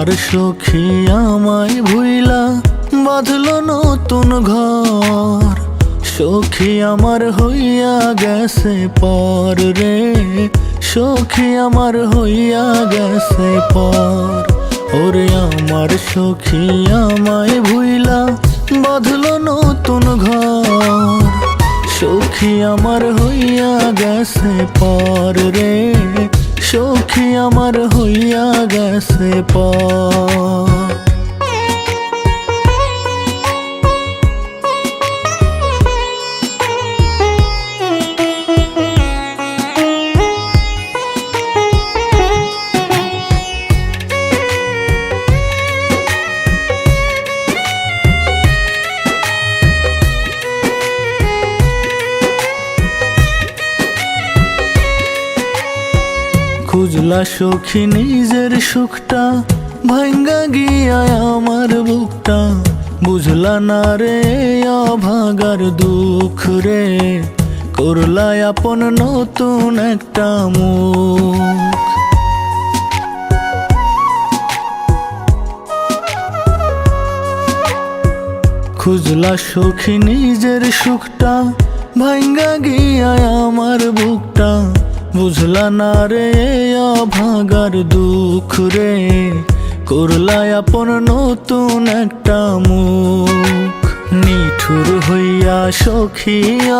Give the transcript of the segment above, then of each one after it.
আমার সখী আমায় ভুইলা বাঁধলো নতুন ঘর। সখী আমার হইয়া গেছে পর রে, সখী আমার হইয়া গেছে পর। ওরে আমার সখী আমায় ভুইলা বাঁধলো নতুন ঘর। সখী আমার হইয়া গেছে পর রে, সখী আমার হইয়া গেছে পর। খুঁজলা সখী নিজের সুখটা, ভাঙ্গা গিয়া আমার বুকটা। বুঝলা না রে অভাগার দুঃখ রে, করলা আপন নতুন একটা মুখ। খুঁজলা সখী নিজের সুখটা, ভাঙ্গা গিয়া আমার বুকটা। বুঝলা না রে অভাগার দুঃখ রে, করলা আপন নতুন একটা মুখ। নিঠুর হইয়া সখী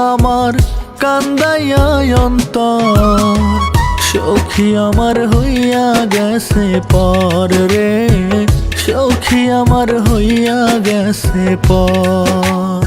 আমার কান্দাইয়া অন্তর। সখী আমার হইয়া গেছে পর রে, সখী আমার হইয়া গেছে পর।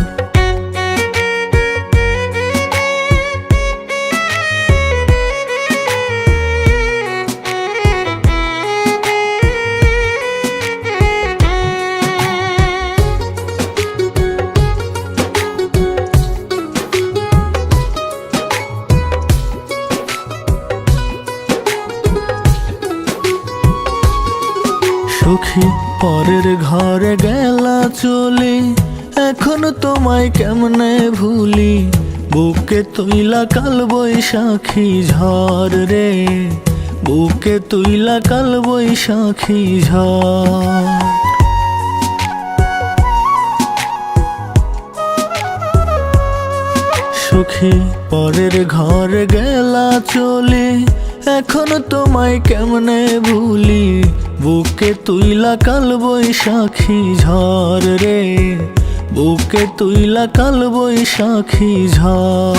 সখী পরের ঘরে গেলা চলে, এখন তোমায় কেমনে ভুলি। বুকে তুইলা কাল বৈশাখী ঝড় রে, বুকে তুইলা কাল বৈশাখী ঝড়। সখী পরের ঘরে গেলা চলে, এখন তোমায় কেমনে ভুলি। বুকে তুইলা কাল বৈশাখী ঝড় রে, বুকে তুইলা কাল বৈশাখী ঝড়।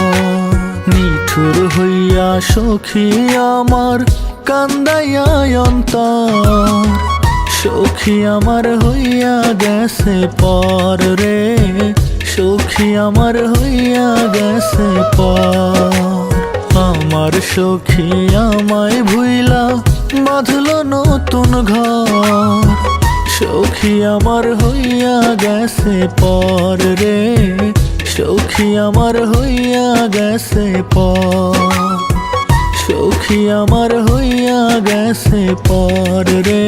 নিঠুর হইয়া সখী আমার কান্দাইয়া অন্তর। সখী আমার হইয়া গেছে পর রে, সখী আমার হইয়া গেছে পর। আমার সখী আমায় ভুইলা বাঁধলো নতুন ঘর। সখী আমার হইয়া গেছে পর রে, সখী আমার হইয়া গেছে পর। সখী আমার হইয়া গেছে পর রে,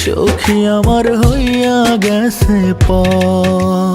সখী আমার হইয়া গেছে পর।